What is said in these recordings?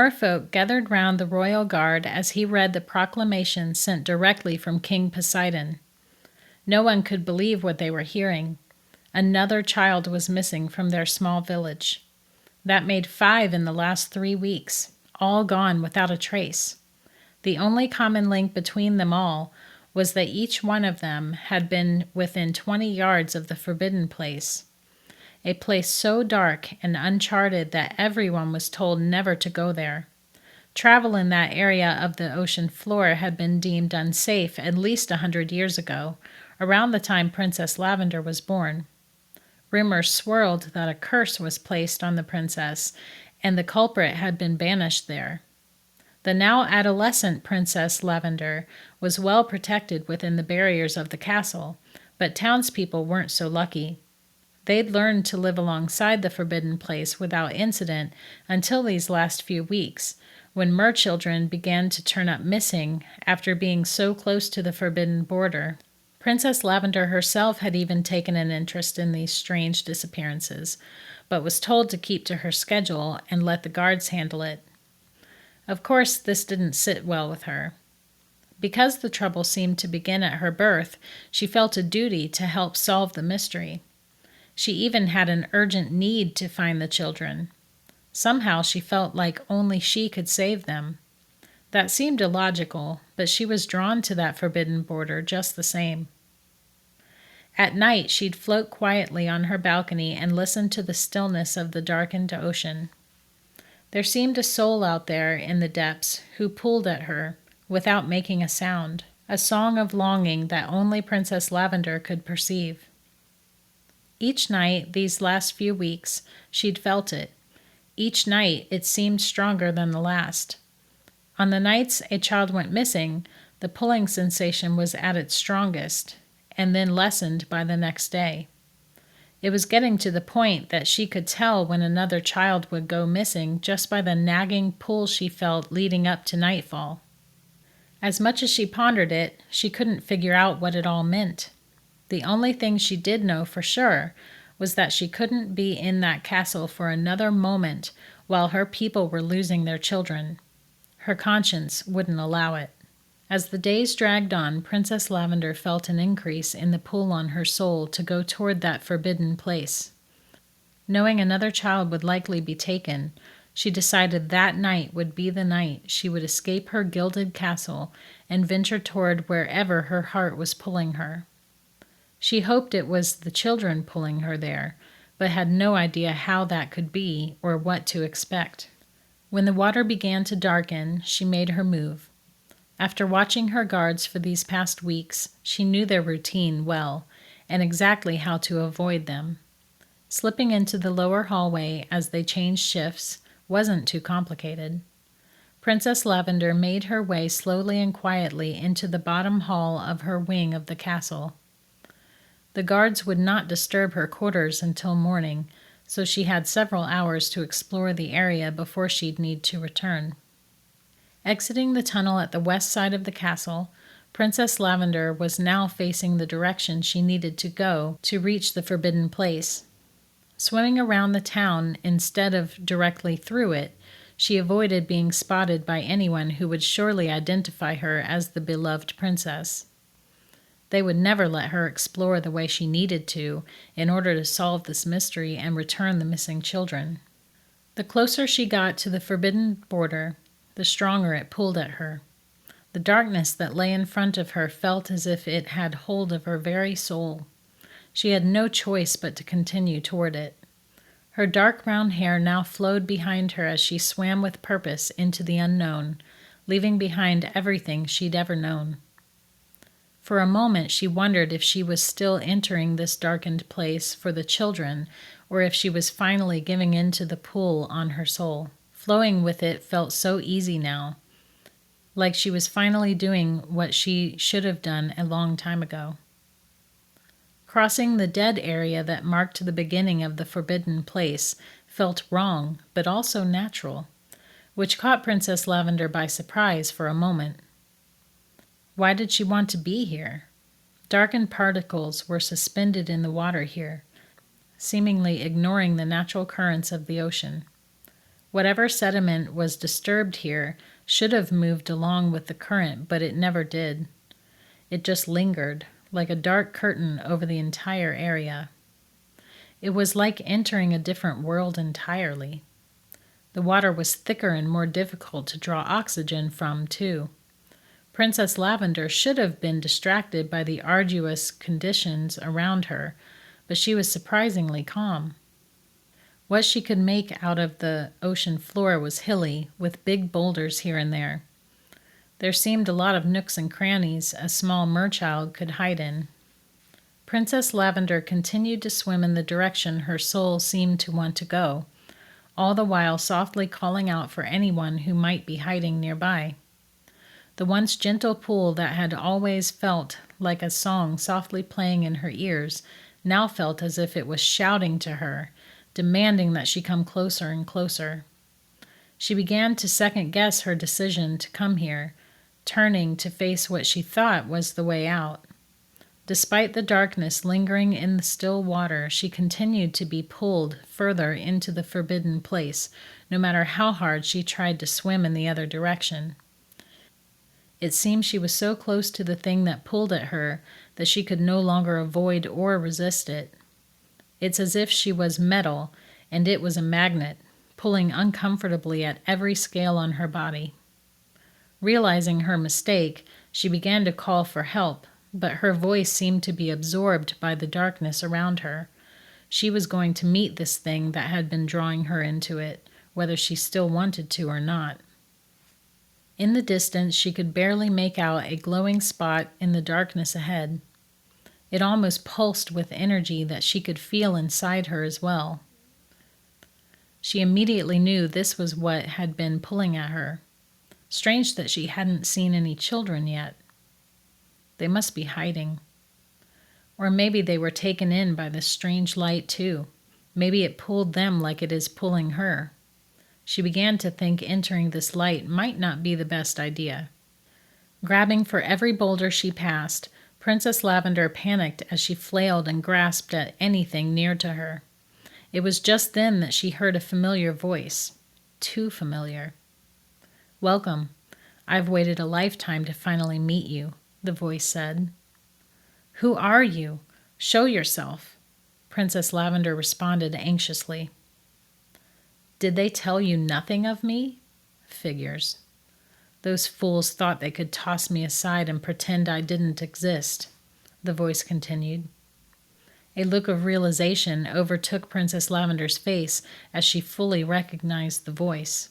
Merfolk gathered round the royal guard as he read the proclamation sent directly from King Poseidon. No one could believe what they were hearing. Another child was missing from their small village. That made 5 in the last 3 weeks, all gone without a trace. The only common link between them all was that each one of them had been within 20 yards of the forbidden place, a place so dark and uncharted that everyone was told never to go there. Travel in that area of the ocean floor had been deemed unsafe at least 100 years ago, around the time Princess Lavender was born. Rumors swirled that a curse was placed on the princess, and the culprit had been banished there. The now adolescent Princess Lavender was well protected within the barriers of the castle, but townspeople weren't so lucky. They'd learned to live alongside the forbidden place without incident until these last few weeks, when merchildren began to turn up missing after being so close to the forbidden border. Princess Lavender herself had even taken an interest in these strange disappearances, but was told to keep to her schedule and let the guards handle it. Of course, this didn't sit well with her. Because the trouble seemed to begin at her birth, she felt a duty to help solve the mystery. She even had an urgent need to find the children. Somehow she felt like only she could save them. That seemed illogical, but she was drawn to that forbidden border just the same. At night, she'd float quietly on her balcony and listen to the stillness of the darkened ocean. There seemed a soul out there in the depths who pulled at her without making a sound, a song of longing that only Princess Lavender could perceive. Each night, these last few weeks, she'd felt it. Each night, it seemed stronger than the last. On the nights a child went missing, the pulling sensation was at its strongest, and then lessened by the next day. It was getting to the point that she could tell when another child would go missing just by the nagging pull she felt leading up to nightfall. As much as she pondered it, she couldn't figure out what it all meant. The only thing she did know for sure was that she couldn't be in that castle for another moment while her people were losing their children. Her conscience wouldn't allow it. As the days dragged on, Princess Lavender felt an increase in the pull on her soul to go toward that forbidden place. Knowing another child would likely be taken, she decided that night would be the night she would escape her gilded castle and venture toward wherever her heart was pulling her. She hoped it was the children pulling her there, but had no idea how that could be or what to expect. When the water began to darken, she made her move. After watching her guards for these past weeks, she knew their routine well and exactly how to avoid them. Slipping into the lower hallway as they changed shifts wasn't too complicated. Princess Lavender made her way slowly and quietly into the bottom hall of her wing of the castle. The guards would not disturb her quarters until morning, so she had several hours to explore the area before she'd need to return. Exiting the tunnel at the west side of the castle, Princess Lavender was now facing the direction she needed to go to reach the forbidden place. Swimming around the town instead of directly through it, she avoided being spotted by anyone who would surely identify her as the beloved princess. They would never let her explore the way she needed to in order to solve this mystery and return the missing children. The closer she got to the forbidden border, the stronger it pulled at her. The darkness that lay in front of her felt as if it had hold of her very soul. She had no choice but to continue toward it. Her dark brown hair now flowed behind her as she swam with purpose into the unknown, leaving behind everything she'd ever known. For a moment she wondered if she was still entering this darkened place for the children, or if she was finally giving in to the pull on her soul. Flowing with it felt so easy now, like she was finally doing what she should have done a long time ago. Crossing the dead area that marked the beginning of the forbidden place felt wrong, but also natural, which caught Princess Lavender by surprise for a moment. Why did she want to be here? Darkened particles were suspended in the water here, seemingly ignoring the natural currents of the ocean. Whatever sediment was disturbed here should have moved along with the current, but it never did. It just lingered, like a dark curtain over the entire area. It was like entering a different world entirely. The water was thicker and more difficult to draw oxygen from, too. Princess Lavender should have been distracted by the arduous conditions around her, but she was surprisingly calm. What she could make out of the ocean floor was hilly, with big boulders here and there. There seemed a lot of nooks and crannies a small merchild could hide in. Princess Lavender continued to swim in the direction her soul seemed to want to go, all the while softly calling out for anyone who might be hiding nearby. The once gentle pool that had always felt like a song softly playing in her ears now felt as if it was shouting to her, demanding that she come closer and closer. She began to second-guess her decision to come here, turning to face what she thought was the way out. Despite the darkness lingering in the still water, she continued to be pulled further into the forbidden place, no matter how hard she tried to swim in the other direction. It seemed she was so close to the thing that pulled at her that she could no longer avoid or resist it. It's as if she was metal and it was a magnet, pulling uncomfortably at every scale on her body. Realizing her mistake, she began to call for help, but her voice seemed to be absorbed by the darkness around her. She was going to meet this thing that had been drawing her into it, whether she still wanted to or not. In the distance, she could barely make out a glowing spot in the darkness ahead. It almost pulsed with energy that she could feel inside her as well. She immediately knew this was what had been pulling at her. Strange that she hadn't seen any children yet. They must be hiding. Or maybe they were taken in by this strange light too. Maybe it pulled them like it is pulling her. She began to think entering this light might not be the best idea. Grabbing for every boulder she passed, Princess Lavender panicked as she flailed and grasped at anything near to her. It was just then that she heard a familiar voice. Too familiar. "Welcome. I've waited a lifetime to finally meet you," the voice said. "Who are you? Show yourself," Princess Lavender responded anxiously. "Did they tell you nothing of me?" "Figures. Those fools thought they could toss me aside and pretend I didn't exist," the voice continued. A look of realization overtook Princess Lavender's face as she fully recognized the voice.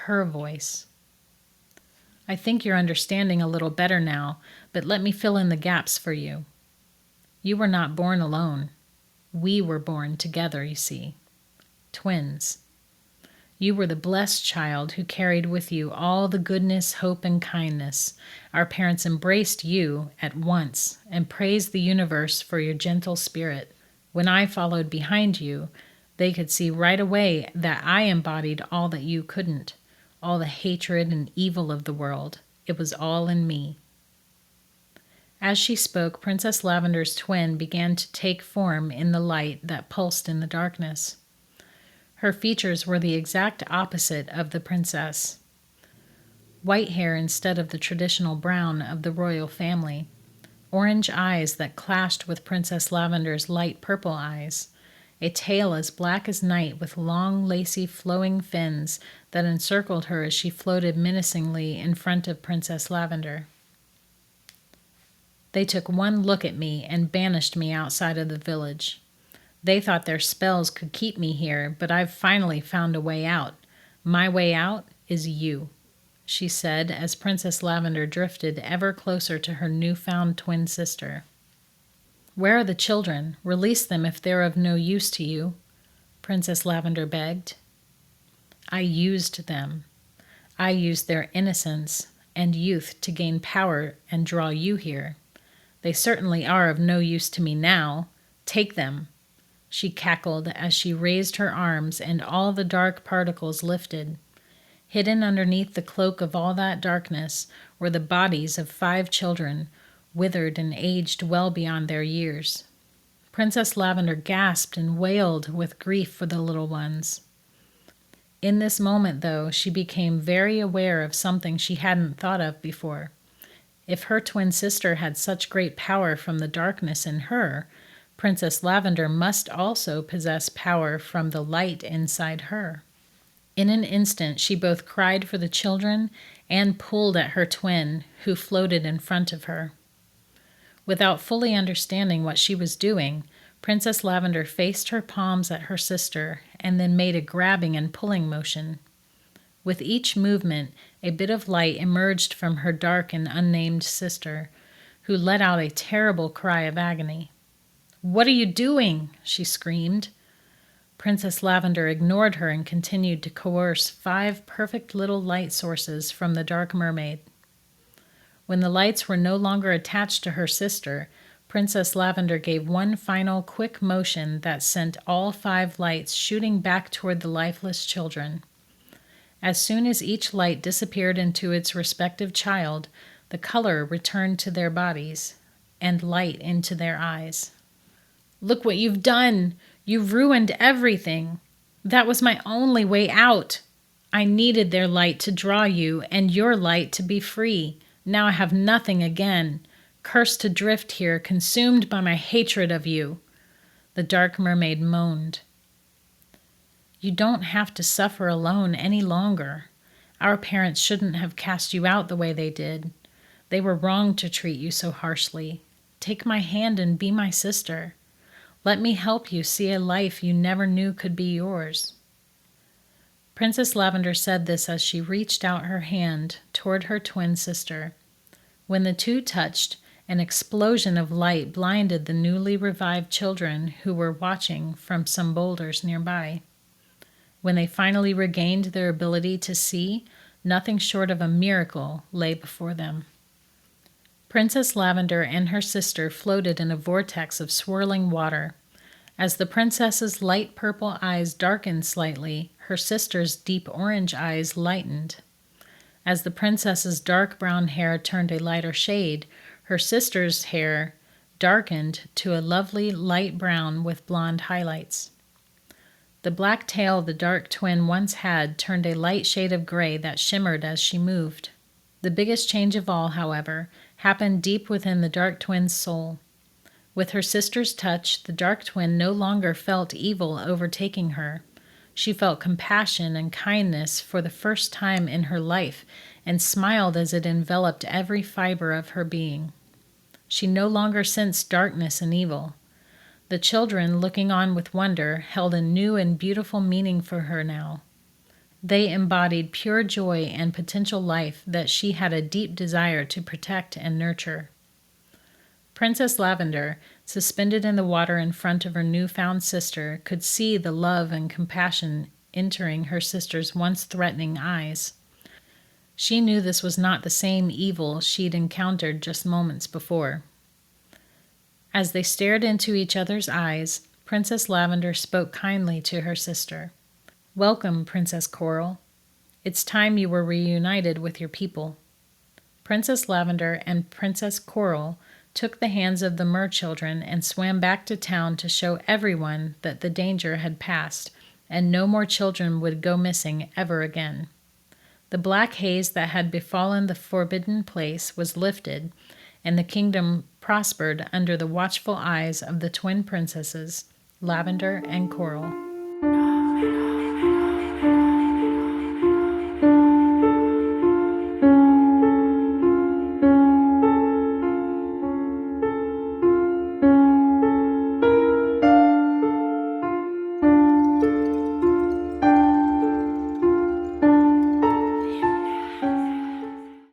Her voice. "I think you're understanding a little better now, but let me fill in the gaps for you. You were not born alone. We were born together, you see. Twins. You were the blessed child who carried with you all the goodness, hope, and kindness. Our parents embraced you at once and praised the universe for your gentle spirit. When I followed behind you, they could see right away that I embodied all that you couldn't, all the hatred and evil of the world. It was all in me." As she spoke, Princess Lavender's twin began to take form in the light that pulsed in the darkness. Her features were the exact opposite of the princess. White hair instead of the traditional brown of the royal family. Orange eyes that clashed with Princess Lavender's light purple eyes. A tail as black as night with long, lacy, flowing fins that encircled her as she floated menacingly in front of Princess Lavender. "They took one look at me and banished me outside of the village. They thought their spells could keep me here, but I've finally found a way out. My way out is you," she said as Princess Lavender drifted ever closer to her newfound twin sister. "Where are the children? Release them if they're of no use to you," Princess Lavender begged. "I used them. I used their innocence and youth to gain power and draw you here. They certainly are of no use to me now. Take them," she cackled as she raised her arms and all the dark particles lifted. Hidden underneath the cloak of all that darkness were the bodies of 5 children, withered and aged well beyond their years. Princess Lavender gasped and wailed with grief for the little ones. In this moment, though, she became very aware of something she hadn't thought of before. If her twin sister had such great power from the darkness in her, Princess Lavender must also possess power from the light inside her. In an instant, she both cried for the children and pulled at her twin, who floated in front of her. Without fully understanding what she was doing, Princess Lavender faced her palms at her sister and then made a grabbing and pulling motion. With each movement, a bit of light emerged from her dark and unnamed sister, who let out a terrible cry of agony. "What are you doing?" she screamed. Princess Lavender ignored her and continued to coerce 5 perfect little light sources from the dark mermaid. When the lights were no longer attached to her sister, Princess Lavender gave one final quick motion that sent all 5 lights shooting back toward the lifeless children. As soon as each light disappeared into its respective child, the color returned to their bodies and light into their eyes. "Look what you've done! You've ruined everything! That was my only way out! I needed their light to draw you and your light to be free. Now I have nothing again. Cursed to drift here, consumed by my hatred of you," the dark mermaid moaned. "You don't have to suffer alone any longer. Our parents shouldn't have cast you out the way they did. They were wrong to treat you so harshly. Take my hand and be my sister. Let me help you see a life you never knew could be yours." Princess Lavender said this as she reached out her hand toward her twin sister. When the two touched, an explosion of light blinded the newly revived children who were watching from some boulders nearby. When they finally regained their ability to see, nothing short of a miracle lay before them. Princess Lavender and her sister floated in a vortex of swirling water. As the princess's light purple eyes darkened slightly, her sister's deep orange eyes lightened. As the princess's dark brown hair turned a lighter shade, her sister's hair darkened to a lovely light brown with blonde highlights. The black tail the dark twin once had turned a light shade of gray that shimmered as she moved. The biggest change of all, however, happened deep within the dark twin's soul. With her sister's touch, the dark twin no longer felt evil overtaking her. She felt compassion and kindness for the first time in her life and smiled as it enveloped every fiber of her being. She no longer sensed darkness and evil. The children, looking on with wonder, held a new and beautiful meaning for her now. They embodied pure joy and potential life that she had a deep desire to protect and nurture. Princess Lavender, suspended in the water in front of her newfound sister, could see the love and compassion entering her sister's once threatening eyes. She knew this was not the same evil she'd encountered just moments before. As they stared into each other's eyes, Princess Lavender spoke kindly to her sister. "Welcome, Princess Coral. It's time you were reunited with your people." Princess Lavender and Princess Coral took the hands of the mer-children and swam back to town to show everyone that the danger had passed and no more children would go missing ever again. The black haze that had befallen the forbidden place was lifted, and the kingdom prospered under the watchful eyes of the twin princesses, Lavender and Coral.